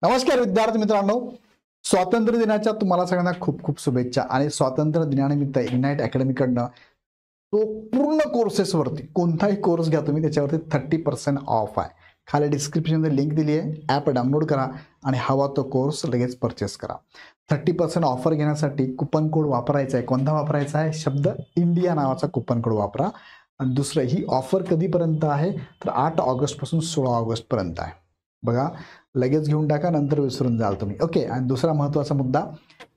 नमस्कार विद्यार्थी मित्रांनो, स्वातंत्र्य दिनाच्या तुम्हाला सगळ्यांना खूप खूप शुभेच्छा। आणि स्वातंत्र्य दिनानिमित्त इग्नाइट अकॅडमी कडनं तो पूर्ण कोर्सेसवरती कोणताही कोर्स घ्या तुम्ही त्याच्यावरती 30% ऑफ आहे। खाली डिस्क्रिप्शनमध्ये लिंक दिली आहे, ॲप डाउनलोड करा आणि हवा तो कोर्स लगेच परचेस करा। 30% ऑफर घेण्यासाठी कुपन कोड वापरायचा आहे। कोणता वापरायचा आहे? शब्द इंडिया नावाचा कुपन कोड वापरा। आणि दुसरं, ही ऑफर कधीपर्यंत आहे तर 8 ऑगस्ट पासून 16 ऑगस्ट पर्यंत आहे। बघा, लगेच घेऊन टाका, नंतर विसरून जाल तुम्ही। ओके। आणि दुसरा महत्त्वाचा मुद्दा,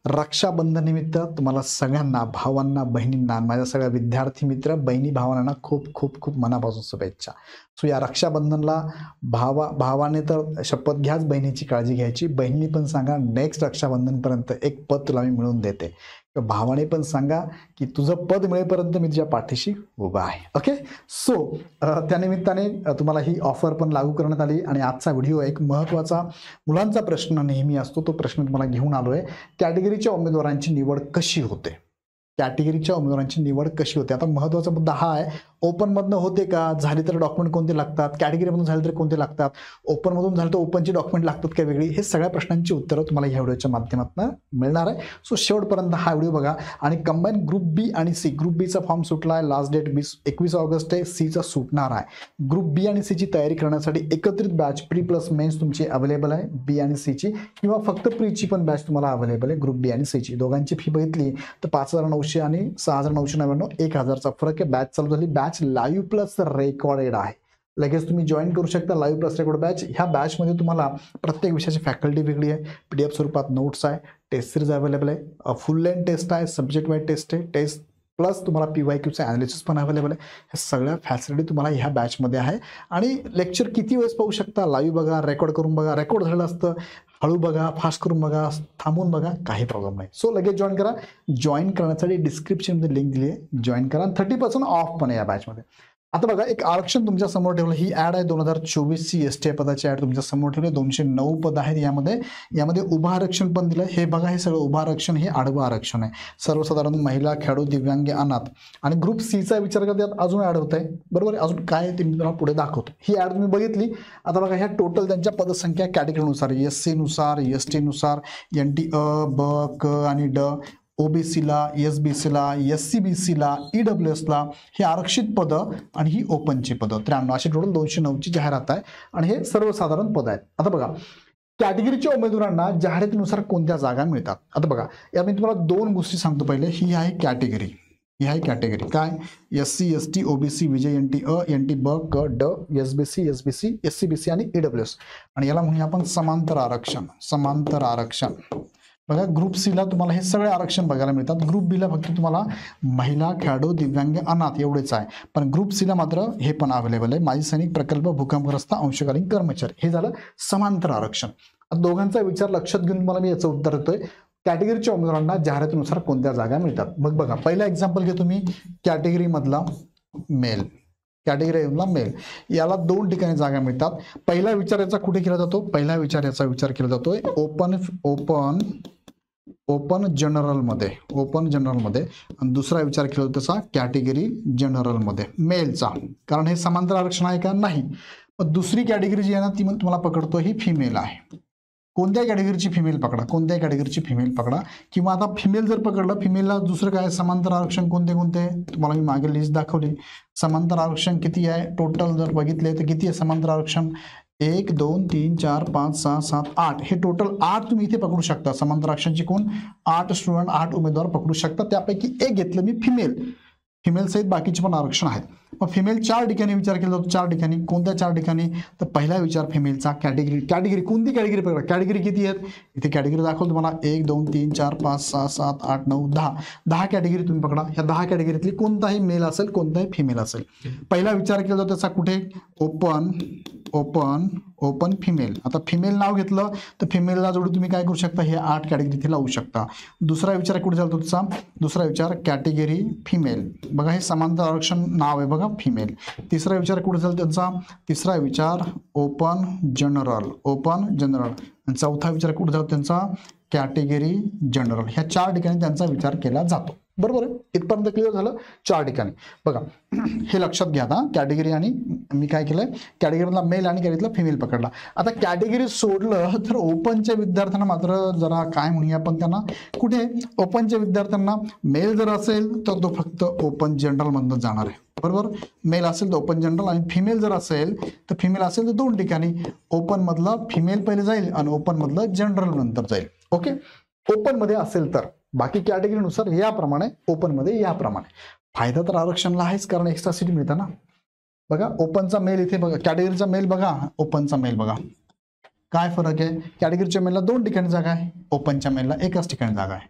रक्षाबंधन निमित्त तुम्हाला सगळ्यांना, भावांना, बहिणींना, माझ्या सगळ्या विद्यार्थी मित्र बहिणी भावांना खूप खूप खूप मनापासून शुभेच्छा। सो या रक्षाबंधनला भावाने तर शपथ घ्याच बहिणीची काळजी घ्यायची, बहिणीने पण सांगा नेक्स्ट रक्षाबंधनपर्यंत एक पद तुला मी मिळवून देते। भावाने पण सांगा की तुझं पद मिळेपर्यंत मी तुझ्या पाठीशी उभा आहे। ओके। सो त्यानिमित्ताने तुम्हाला ही ऑफर पण लागू करण्यात आली। आणि आजचा व्हिडिओ एक महत्त्वाचा मुलांचा प्रश्न नेहमी असतो, तो प्रश्न तुम्हाला घेऊन आलोय। कॅटेगरीच्या उमेदवारांची निवड कशी होते? कॅटेगरीच्या उमेदवारांची निवड कशी होते? आता महत्त्वाचा मुद्दा हा आहे, ओपनमधनं होते का? झाली तर डॉक्युमेंट कोणते लागतात? कॅटेगरीमधून झाले तर कोणते लागतात? ओपनमधून झाले तर ओपनची डॉक्युमेंट लागतात का वेगळी? हे सगळ्या प्रश्नांची उत्तरं तुम्हाला ह्या व्हिडिओच्या माध्यमातून मिळणार आहे। सो शेवटपर्यंत हा व्हिडिओ बघा। आणि कंबाईन ग्रुप बी आणि सी, ग्रुप बीचा फॉर्म सुटला आहे, लास्ट डेट 21 ऑगस्ट आहे। सीचा सुटणार आहे। ग्रुप बी आणि सीची तयारी करण्यासाठी एकत्रित बॅच प्री प्लस मेन्स तुमची अवेलेबल आहे बी आणि सीची, किंवा फक्त प्रीची पण बॅच तुम्हाला अवेलेबल आहे ग्रुप बी आणि सीची। दोघांची फी बघितली तर 5,900 आणि 6,999, 1,000चा फरक आहे। बॅच चालू झाली। बॅच लाईव्ह प्लस रेकॉर्डेड आहे, लगेच तुम्ही जॉईन करू शकता लाईव्ह प्लस रेकॉर्ड बॅच। ह्या बॅचमध्ये तुम्हाला प्रत्येक विषयाची फॅकल्टी वेगळी आहे, PDF स्वरूपात नोट्स आहे, टेस्ट सिरीज अवेलेबल आहे, फुल लेंथ टेस्ट आहे, सब्जेक्ट वाईज टेस्ट आहे, टेस्ट प्लस तुम्हाला PYQचं ॲनालिसिस पण अवेलेबल आहे। ह्या सगळ्या फॅसिलिटी तुम्हाला ह्या बॅचमध्ये आहे। आणि लेक्चर किती वेळेस पाहू शकता? लाईव्ह बघा, रेकॉर्ड करून बघा, रेकॉर्ड झालेलं असतं, हळू बघा, फास्ट करून बघा, थांबून बघा, काही प्रॉब्लेम नाही। सो लगेच जॉईन करा। जॉईन करण्यासाठी डिस्क्रिप्शनमध्ये लिंक दिली आहे, जॉईन करा। 30% ऑफ पण आहे या बॅचमध्ये। आता बघा, एक आरक्षण तुमच्या समोर ठेवलं, ही ॲड आहे 2024 ची STA पदाची ॲड तुमच्या समोर ठेवली। 209 पद आहेत यामध्ये उभं आरक्षण पण दिलं। हे बघा, हे सगळं उभं आरक्षण, हे आडवं आरक्षण आहे। सर्वसाधारण, महिला, खेळाडू, दिव्यांग, अनाथ। आणि ग्रुप सीचा विचार करता यात अजून ॲड होत आहे, बरोबर आहे? अजून काय ते मी तुम्हाला पुढे दाखवतो। ही ॲड तुम्ही बघितली। आता बघा, ह्या टोटल त्यांच्या पदसंख्या कॅटेगरीनुसार, SC नुसार, ST नुसार, NT अ, ब, क आणि ड, OBCला, SBCला, SCBCला, EWSला हे आरक्षित पदं आणि ही ओपनची पदं 93, अशी टोटल 209ची जाहिरात आहे। आणि हे सर्वसाधारण पद आहेत। आता बघा, कॅटेगरीच्या उमेदवारांना जाहिरातीनुसार कोणत्या जागा मिळतात? आता बघा, या मी तुम्हाला दोन गोष्टी सांगतो। पहिले, ही आहे कॅटेगरी, ही आहे कॅटेगरी काय? SC, ST, OBC, विजय, NT अ, NT ब, क, ड, SBC, SBC, SCBC आणि EWS। आणि याला म्हणूया आपण समांतर आरक्षण। समांतर आरक्षण बघा, ग्रुप सीला तुम्हाला हे सगळे आरक्षण बघायला मिळतात। ग्रुप बीला फक्त तुम्हाला महिला, खेळाडू, दिव्यांग, अनाथ एवढेच आहे। पण ग्रुप सीला मात्र हे पण अवेलेबल आहे, माजी सैनिक, प्रकल्प, भूकंपग्रस्त, अंशकालीन कर्मचारी। हे झालं समांतर आरक्षण। दोघांचा विचार लक्षात घेऊन तुम्हाला मी याचं उत्तर देतोय, कॅटेगरीच्या उमेदवारांना जाहिरातीनुसार कोणत्या जागा मिळतात। मग बघा, पहिला एक्झाम्पल घे तुम्ही, कॅटेगरी मधला मेल, कॅटेगरीला मेल, याला 2 ठिकाणी जागा मिळतात। पहिला विचार याचा कुठे केला जातो? पहिला विचार याचा विचार केला जातोय ओपन जनरल मध्ये, ओपन जनरल मध्ये। आणि दुसरा विचार केला जातो त्याचा कॅटेगरी जनरल मध्ये, मेलचा। कारण हे समांतर आरक्षण आहे का? नाही। मग दुसरी कॅटेगरी जी आहे ना, ती मग तुम्हाला पकडतो ही फिमेल आहे। कोणत्या कॅटेगरीची फिमेल पकडा, कोणत्या कॅटेगरीची फिमेल पकडा। किंवा आता फिमेल जर पकडलं, फिमेलला दुसरं काय समांतर आरक्षण कोणते कोणते तुम्हाला मी मागे लिस्ट दाखवली। समांतर आरक्षण किती आहे? टोटल जर बघितले तर किती आहे समांतर आरक्षण? 1 2 3 4 5 6 7 8, हे टोटल 8 तुम्ही इथे पकडू शकता। समांतर आरक्षणची कोण? 8 स्टुडंट, 8 उमेदवार पकडू शकता। त्यापैकी एक घेतलं मी फिमेल, फिमेल सहित बाकीचे पण आरक्षण आहेत। मग फिमेल 4 ठिकाणी विचार केला जातो, 4 ठिकाणी। कोणत्या 4 ठिकाणी? तर पहिला विचार फिमेलचा कॅटेगरी कोणती कॅटेगरी पकडा? कॅटेगरी किती आहेत? इथे कॅटेगरी दाखवतो तुम्हाला, 1 2 3 4 5 6 7 8 9 10 कॅटेगरी तुम्ही पकडा। ह्या 10 कॅटेगरीतली कोणताही मेल असेल, कोणताही फिमेल असेल। पहिला विचार केला जातो त्याचा कुठे? Open female. आता फिमेल नाव घेतलं तर फिमेलला जोडून तुम्ही काय करू शकता? हे 8 कॅटेगरी इथे लावू शकता। दुसरा विचार कुठे चालतो त्याचा? दुसरा विचार कॅटेगरी फिमेल, बघा हे समांतर आरक्षण नाव आहे बघा, फिमेल। तिसरा विचार कुठे चालतो त्यांचा? तिसरा विचार ओपन जनरल, आणि चौथा विचार कुठे जातो त्यांचा? Category general. ह्या 4 ठिकाणी त्यांचा विचार केला जातो। बरोबर आहे, इथपर्यंत क्लिअर झालं. 4 ठिकाणी बघा हे लक्षात घ्या. आता कॅटेगरी आणि मी काय केलंय, कॅटेगरीला मेल आणि कॅटेगरीला फिमेल पकडला. आता कॅटेगरी सोडलं तर ओपनच्या विद्यार्थ्यांना मात्र जरा काय म्हणूया आपण त्यांना, कुठे ओपनच्या विद्यार्थ्यांना मेल जर असेल तर तो फक्त ओपन जनरल मधून जाणार आहे. बरोबर, मेल असेल तर ओपन जनरल, आणि फिमेल जर असेल तर फिमेल असेल तर 2 ठिकाणी, ओपन मधलं फिमेल पहिले जाईल आणि ओपन मधलं जनरल नंतर जाईल. ओके, ओपन मध्ये असेल तर, बाकी कॅटेगरीनुसार याप्रमाणे, ओपन मध्ये याप्रमाणे. फायदा तर आरक्षणला आहेच, कारण एक्स्ट्रा सीट मिळतं ना. बघा ओपनचा मेल इथे बघा, कॅटेगरीचा मेल बघा, ओपनचा मेल बघा, काय फरक आहे. कॅटेगरीच्या मेलला 2 ठिकाणी जागा आहे, ओपनच्या मेलला एकाच ठिकाणी जागा आहे.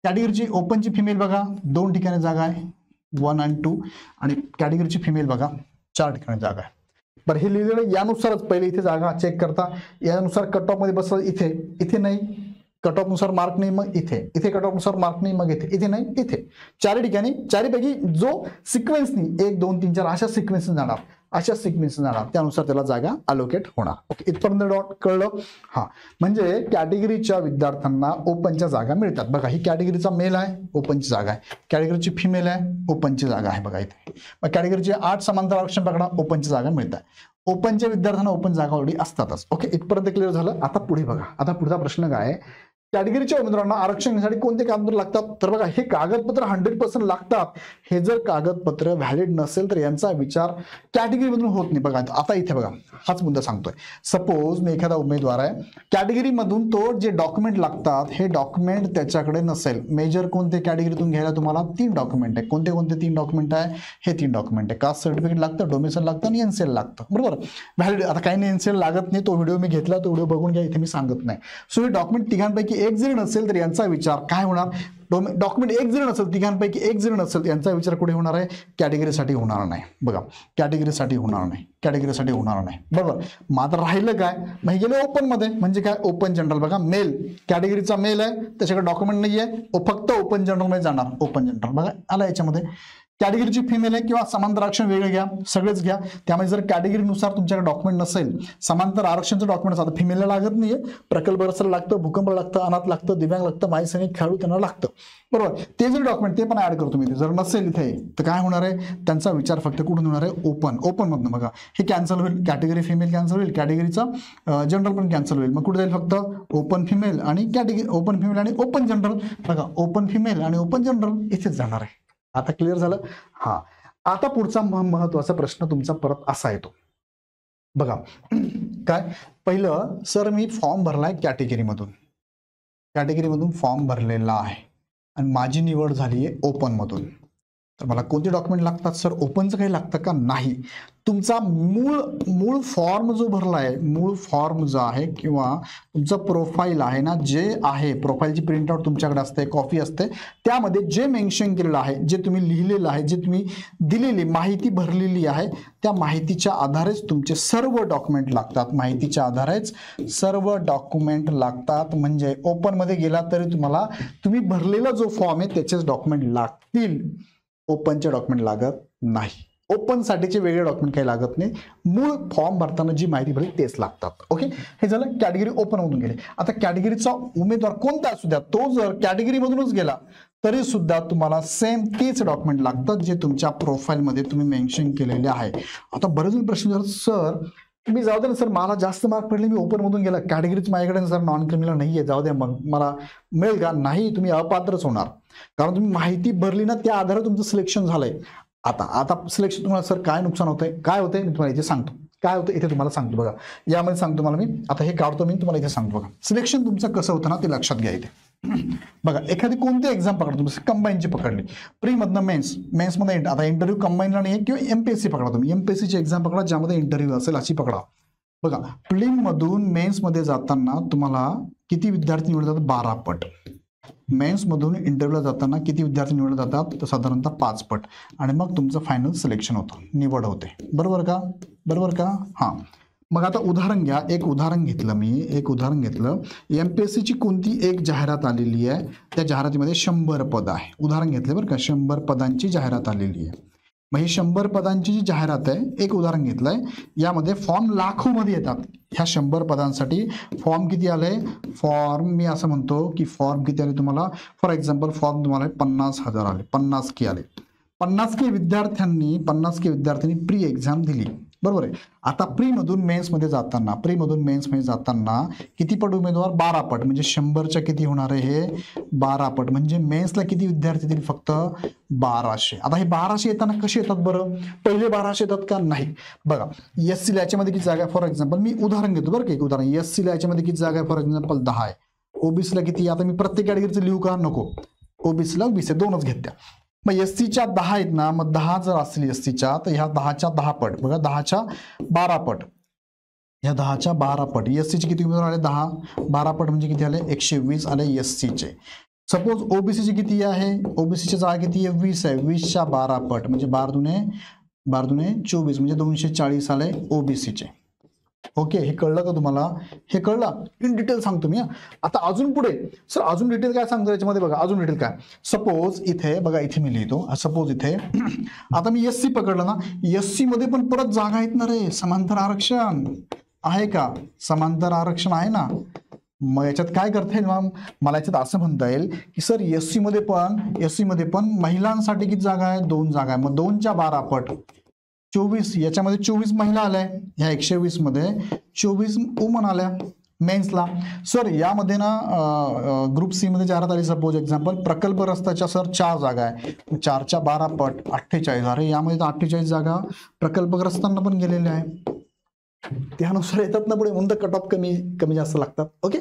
कॅटेगरीची ओपनची फिमेल बघा 2 ठिकाणी जागा आहे, 1 आणि 2, आणि कॅटेगरीची फिमेल बघा 4 ठिकाणी जागा आहे. बरं, हे लिहिलेलं यानुसारच, पहिले इथे जागा चेक करता, यानुसार कट ऑफ मध्ये बसलं, इथे इथे नाही, कट ऑफ नुसार मार्क नाही, मग इथे, इथे कट ऑफ नुसार मार्क नाही, मग इथे, इथे नाही, इथे. 4 ठिकाणी, 4 पैकी जो सिक्वेन्सनी 1 2 3 4 अशा सिक्वेन्स जाणार, अशा सिक्वेन्स जाणार, त्यानुसार त्याला जागा अलोकेट होणार. ओके, इथपर्यंत डॉट कळलं. हा, म्हणजे कॅटेगरीच्या विद्यार्थ्यांना ओपनच्या जागा मिळतात. बघा ही कॅटेगरीचा मेल आहे, ओपनची जागा आहे. कॅटेगरीची फिमेल आहे, ओपनची जागा आहे. बघा इथे मग कॅटेगरीचे 8 समांतर आरक्षण पकडा, ओपनची जागा मिळतात. ओपनच्या विद्यार्थ्यांना ओपन जागा ऑलरेडी असतातच. ओके, इथपर्यंत क्लिअर झालं. आता पुढे बघा, आता पुढचा प्रश्न काय आहे, कॅटेगरीच्या उमेदवारांना आरक्षण घेण्यासाठी कोणते कागदपत्र लागतात. तर बघा हे कागदपत्र 100% लागतात. हे जर कागदपत्र व्हॅलिड नसेल तर यांचा विचार कॅटेगरीमधून होत नाही. बघा आता इथे बघा, हाच मुद्दा सांगतोय. सपोज मी एखादा उमेदवार आहे, कॅटेगरीमधून तो जे डॉक्युमेंट लागतात हे डॉक्युमेंट त्याच्याकडे नसेल. मेजर कोणते कॅटेगरीतून घ्यायला तुम्हाला 3 डॉक्युमेंट आहे. कोणते कोणते 3 डॉक्युमेंट आहे, हे 3 डॉक्युमेंट आहे. कास्ट सर्टिफिकेट लागतं, डोमेसाईल लागतं आणि एनसीएल लागतं. बरोबर, व्हॅलिड. आता काही नाही, एनसीएल लागत नाही, तो व्हिडिओ मी घेतला, तो व्हिडिओ बघून घ्या, इथे मी सांगत नाही. सो हे डॉक्युमेंट तिघांपैकी एक जरी नसेल तर यांचा विचार काय होणार, डॉक्युमेंट एक जरी नसेल, तिघांपैकी एक जरी नसेल, यांचा विचार कुठे होणार आहे, कॅटेगरीसाठी होणार नाही. बघा कॅटेगरीसाठी होणार नाही, कॅटेगरीसाठी होणार नाही. बरोबर, मात्र राहिलं काय, मग गेले ओपन मध्ये, म्हणजे काय ओपन जनरल. बघा मेल, कॅटेगरीचा मेल आहे, त्याच्याकडे डॉक्युमेंट नाही आहे, फक्त ओपन जनरल मध्ये जाणार. ओपन जनरल बघा आला याच्यामध्ये. कॅटेगरीची फिमेल आहे किंवा समांतर आरक्षण वेगळे घ्या, सगळेच घ्या. त्यामध्ये जर कॅटेगरीनुसार तुमच्याकडे डॉक्युमेंट नसेल, समांतर आरक्षणचं डॉक्युमेंट आता फिमेलला लागत नाहीये, प्रकल्प रसाला लागतं, भूकंप लागतं, अनाथ लागतं, दिव्यांग लागतं, माजी सैनिक, खेळाडू त्यांना लागतं. बरोबर, ते जर डॉक्युमेंट ते पण ऍड करतो मी. जर नसेल इथे तर काय होणार आहे, त्यांचा विचार फक्त कुठून होणार आहे, ओपन. ओपन मधनं बघा हे कॅन्सल होईल, कॅटेगरी फिमेल कॅन्सल होईल, कॅटेगरीचा जनरल पण कॅन्सल होईल. मग कुठे जाईल, फक्त ओपन फिमेल आणि कॅटेगरी, ओपन फिमेल आणि ओपन जनरल. बघा ओपन फिमेल आणि ओपन जनरल इथेच जाणार आहे. आता क्लिअर झालं. हा, आता पुढचा महत्वाचा प्रश्न तुमचा परत असा येतो बघा, काय पहिलं, सर मी फॉर्म भरलाय कॅटेगरीमधून, कॅटेगरीमधून फॉर्म भरलेला आहे आणि माझी निवड झाली आहे ओपन मधून, तर मला कोणते डॉक्युमेंट लागतात. सर ओपनचं काही लागतं का, नाही. तुमचा मूळ फॉर्म जो भरला आहे, मूळ फॉर्म जो आहे किंवा तुमचं प्रोफाईल आहे ना, जे आहे प्रोफाईलची प्रिंटआउट तुमच्याकडे असते, कॉपी असते, त्यामध्ये जे मेन्शन केलेलं आहे, जे तुम्ही लिहिलेलं आहे, जे तुम्ही दिलेली माहिती भरलेली आहे, त्या माहितीच्या आधारेच तुमचे सर्व डॉक्युमेंट लागतात. माहितीच्या आधारेच सर्व डॉक्युमेंट लागतात. म्हणजे ओपनमध्ये गेला तरी तुम्हाला तुम्ही भरलेला जो फॉर्म आहे त्याचेच डॉक्युमेंट लागतील, ओपनचे डॉक्युमेंट लागत नाही. ओपन साठीचे वेगळे डॉक्युमेंट काही लागत नाही, मूळ फॉर्म भरताना जी माहिती भरली तेच लागतात. ओके, हे झालं कॅटेगरी ओपन मधून गेले. आता कॅटेगरीचा उमेदवार कोणता असू द्या, तो जर कॅटेगरी मधूनच गेला तरी सुद्धा तुम्हाला सेम तेच डॉक्युमेंट लागतात जे तुमच्या प्रोफाईल मध्ये तुम्ही मेन्शन केलेले आहे. आता बरेच प्रश्न विचारतात, सर मी जाऊ दे ना सर, मला जास्त मार्क पडले, मी ओपन मधून गेला, कॅटेगरीच माझ्याकडे सर नॉन क्रिमिनल नाहीये, जाऊ द्या, मग मला मिळेल का. नाही, तुम्ही अपात्रच होणार, कारण तुम्ही माहिती भरली ना, त्या आधारे तुमचं सिलेक्शन झालंय. आता सिलेक्शन तुम्हाला सर काय नुकसान होतंय, काय होतंय मी तुम्हाला इथे सांगतो. काय होतं इथे तुम्हाला सांगतो बघा, यामध्ये सांगतो तुम्हाला मी. आता हे काढतो मी, तुम्हाला इथे सांगतो बघा. सिलेक्शन तुमचं कसं होतं ना ते लक्षात घ्या इथे. बघा एखादी कोणती एक्झाम पकडा तुम्ही, कंबाईनची पकडली, प्री मधनं मेन्स, मेन्समध्ये आता इंटरव्ह्यू कंबाईनला नाही, किंवा एमपीएससी पकडा तुम्ही, एमपीएससीची एक्झाम पकडा ज्यामध्ये इंटरव्ह्यू असेल अशी पकडा. बघा प्रीम मधून मेन्स मध्ये जाताना तुम्हाला किती विद्यार्थी निवडतात, 12 पट. मेन्स मधून इंटरव्ह्यूला जाताना किती विद्यार्थी निवडले जातात, तर साधारणतः 5 पट. आणि मग तुमचं फायनल सिलेक्शन होतं, निवड होते. बरोबर का, बरोबर का. हां, मग आता उदाहरण घ्या, एक उदाहरण घेतलं मी, एक उदाहरण घेतलं. एमपीएससीची कोणती एक जाहिरात आलेली आहे, त्या जाहिरातीमध्ये 100 पद आहे. उदाहरण घेतले बरं का, 100 पदांची जाहिरात आलेली आहे. मग ही 100 पदांची जी जाहिरात आहे, एक उदाहरण घेतलंय, यामध्ये फॉर्म लाखोमध्ये येतात. ह्या 100 पदांसाठी फॉर्म किती आले? फॉर्म मी असं म्हणतो की फॉर्म किती आले तुम्हाला? फॉर एक्झाम्पल फॉर्म तुम्हाला 50,000 आले, 50K आले. 50K विद्यार्थ्यांनी प्री एक्झाम दिली, बरोबर आहे. आता प्री मधून मेन्स मध्ये जाताना किती पट उमेदवार? 12 पट, म्हणजे 100च्या किती होणार आहे? हे 12 पट, म्हणजे मेन्सला किती विद्यार्थी दिले? फक्त 1200. आता हे 1200 येताना कसे येतात बरं? पहिले 1200 येतात का? नाही. बघा, SC ला याच्यामध्ये किती जागा आहे? फॉर एक्झाम्पल मी उदाहरण घेतो बरं का, एक उदाहरण. SC ला याच्यामध्ये किती जागा आहे? फॉर एक्झाम्पल 10 आहे. OBC ला किती? आता मी प्रत्येक कॅटेगरीचं लिहू का? नको. OBC ला OBC दोनच घेत्या. मग SCच्या 10 आहेत ना, मग 10 जर असली SCच्या, तर ह्या 10च्या 10 पट, बघा 10च्या 12 पट, ह्या 10च्या 12 पट. SCचे किती उमेदवार आले? 10. 12 पट म्हणजे किती आले? 120 आले SCचे. सपोज OBCची किती आहे? OBCची जागा किती आहे? 20 आहे. 20च्या 12 पट म्हणजे 12 दुने 24, म्हणजे 240 आले OBCचे. ओके, हे कळलं का तुम्हाला? हे कळलं? इन डिटेल सांगतो मी. आता अजून पुढे सर, अजून डिटेल काय सांगतो याच्यामध्ये? बघा अजून डिटेल काय. सपोज इथे बघा, इथे मी लिहितो, सपोज इथे आता मी SC पकडलं ना, SC मध्ये पण परत जागा आहेत ना रे. समांतर आरक्षण आहे का? समांतर आरक्षण आहे ना. मग याच्यात काय करता येईल? मग मला याच्यात असं म्हणता येईल की सर SC मध्ये पण महिलांसाठी किती जागा आहे? 2 जागा आहे. मग 2च्या 12 पट 24, याच्यामध्ये 24 महिला आल्या, ह्या 120 मध्ये 24 वुमन आल्या मेन्सला. सर यामध्ये ना ग्रुप C मध्ये जाहिरात आली, सपोज एक्झाम्पल प्रकल्प रस्त्याच्या सर 4 जागा आहे. 4च्या 12 पट 48. अरे यामध्ये 48 जागा प्रकल्पग्रस्तांना पण गेलेल्या आहे. त्यानुसार येतात ना पुढे, म्हणून कट ऑफ कमी जास्त लागतात. ओके,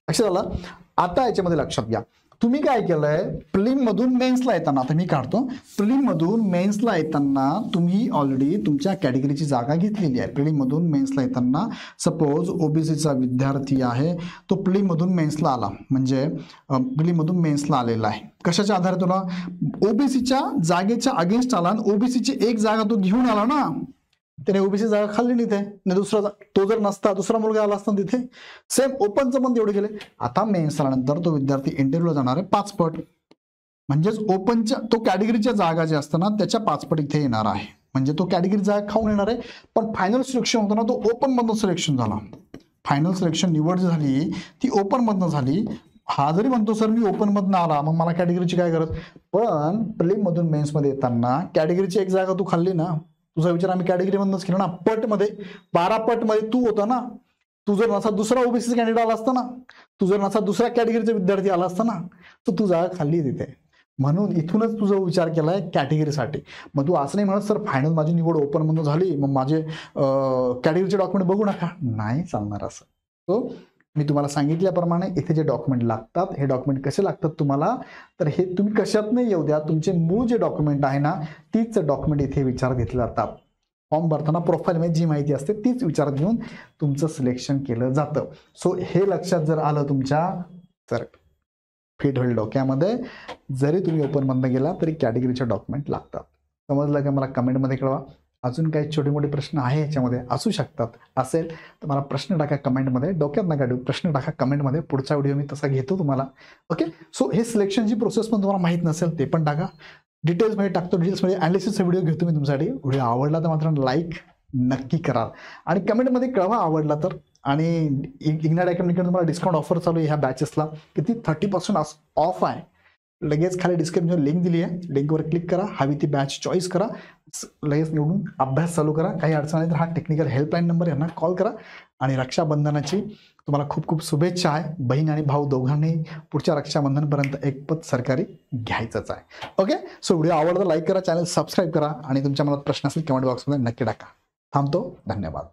लक्षात आलं? आता याच्यामध्ये लक्षात घ्या, तुम्ही काय केलंय? प्रिलिम मधून मेन्सला येताना, आता मी काढतो, प्रिलिम मधून मेन्सला येताना तुम्ही ऑलरेडी तुमच्या कॅटेगरीची जागा घेतलेली आहे. प्रिलिम मधून मेन्सला येताना सपोज OBCचा विद्यार्थी आहे, तो प्रिलिम मधून मेन्सला आला, म्हणजे प्रिलिम मधून मेन्सला आलेला आहे. कशाच्या आधारे? तुला OBCच्या जागेच्या अगेन्स्ट आला, आणि OBCची एक जागा तो घेऊन आला ना, त्याने OBC जागा खाल्ली नाही, ते दुसरा, तो जर नसता दुसरा मुलगा आला असता तिथे. सेम ओपनचं पण तेवढे गेले. आता मेन्स आल्यानंतर तो विद्यार्थी इंटरव्ह्यूला जाणार आहे 5 पट, म्हणजेच ओपनच्या तो कॅटेगरीच्या जागा जे असतं ना त्याच्या 5 पट इथे येणार आहे. म्हणजे तो कॅटेगरी जागा खाऊन येणार आहे. पण फायनल सिलेक्शन होतं ना, तो ओपन मधनं सिलेक्शन झाला. फायनल सिलेक्शन निवड झाली ती ओपन मधनं झाली. हा जरी म्हणतो सर मी ओपन मधनं आला, मग मला कॅटेगरीची काय गरज? पण प्रिलिम मधून मेन्स मध्ये येताना कॅटेगरीची एक जागा तू खाल्ली ना. तुझा विचार आम्ही कॅटेगरी मधनच केला ना. पट मध्ये 12 पट मध्ये तू होता ना. तू जर नसा दुसरा OBC कॅन्डिडेट आला असता ना, तू जर नसा दुसऱ्या कॅटेगरीचा विद्यार्थी आला असता ना, तर तू जागा खाल्ली तिथे. म्हणून इथूनच तुझा विचार केलाय कॅटेगरीसाठी. मग तू असं नाही म्हणत सर फायनल माझी निवड ओपन मधून झाली, मग माझे कॅटेगरीचे डॉक्युमेंट बघू नका. नाही चालणार असं. सो मी तुम्हाला सांगितल्याप्रमाणे इथे जे डॉक्युमेंट लागतात, हे डॉक्युमेंट कसे लागतात तुम्हाला, तर हे तुम्ही कशात नाही येऊ द्या, तुमचे मूळ जे डॉक्युमेंट आहे ना तीच डॉक्युमेंट इथे विचारात घेतले जातात. फॉर्म भरताना प्रोफाईलमध्ये जी माहिती असते तीच विचारात घेऊन तुमचं सिलेक्शन केलं जातं. सो हे लक्षात जर आलं तुमच्या, तर फिट होईल डोक्यामध्ये. जरी तुम्ही ओपन मधनं गेला तरी कॅटेगरीचे डॉक्युमेंट लागतात. समजलं का? मला कमेंटमध्ये कळवा. अजून काही छोटे मोठे प्रश्न आहे याच्यामध्ये असू शकतात, असेल तर मला प्रश्न टाका कमेंटमध्ये. डोक्यात नका ठेवू, प्रश्न टाका कमेंटमध्ये. पुढचा व्हिडिओ मी तसा घेतो तुम्हाला. ओके, सो हे सिलेक्शनची प्रोसेस पण तुम्हाला माहीत नसेल ते पण टाका. डिटेल्समध्ये टाकतो, डिटेल्समध्ये ॲनालिसिसचा व्हिडिओ घेतो मी तुमच्यासाठी. व्हिडिओ आवडला तर मात्र लाईक नक्की करा आणि कमेंटमध्ये कळवा आवडला तर. आणि इग्नाइट अकॅडमीकडे तुम्हाला डिस्काउंट ऑफर चालू आहे ह्या बॅचेसला. किती? 30% ऑफ आहे. लगेच खाली डिस्क्रिप्शन लिंक दिली आहे, लिंकवर क्लिक करा, हवी ती बॅच चॉईस करा, लगेच निवडून अभ्यास चालू करा. काही अडचण आली तर हा टेक्निकल हेल्पलाईन नंबर यांना कॉल करा. आणि रक्षाबंधनाची तुम्हाला खूप खूप शुभेच्छा आहे. बहीण आणि भाऊ दोघांनी पुढच्या रक्षाबंधनपर्यंत एक पद सरकारी घ्यायचंच आहे. ओके, सो व्हिडिओ आवडला लाईक करा, चॅनल सबस्क्राईब करा आणि तुमच्या मनात प्रश्न असेल कमेंट बॉक्समध्ये नक्की टाका. थांबतो. धन्यवाद.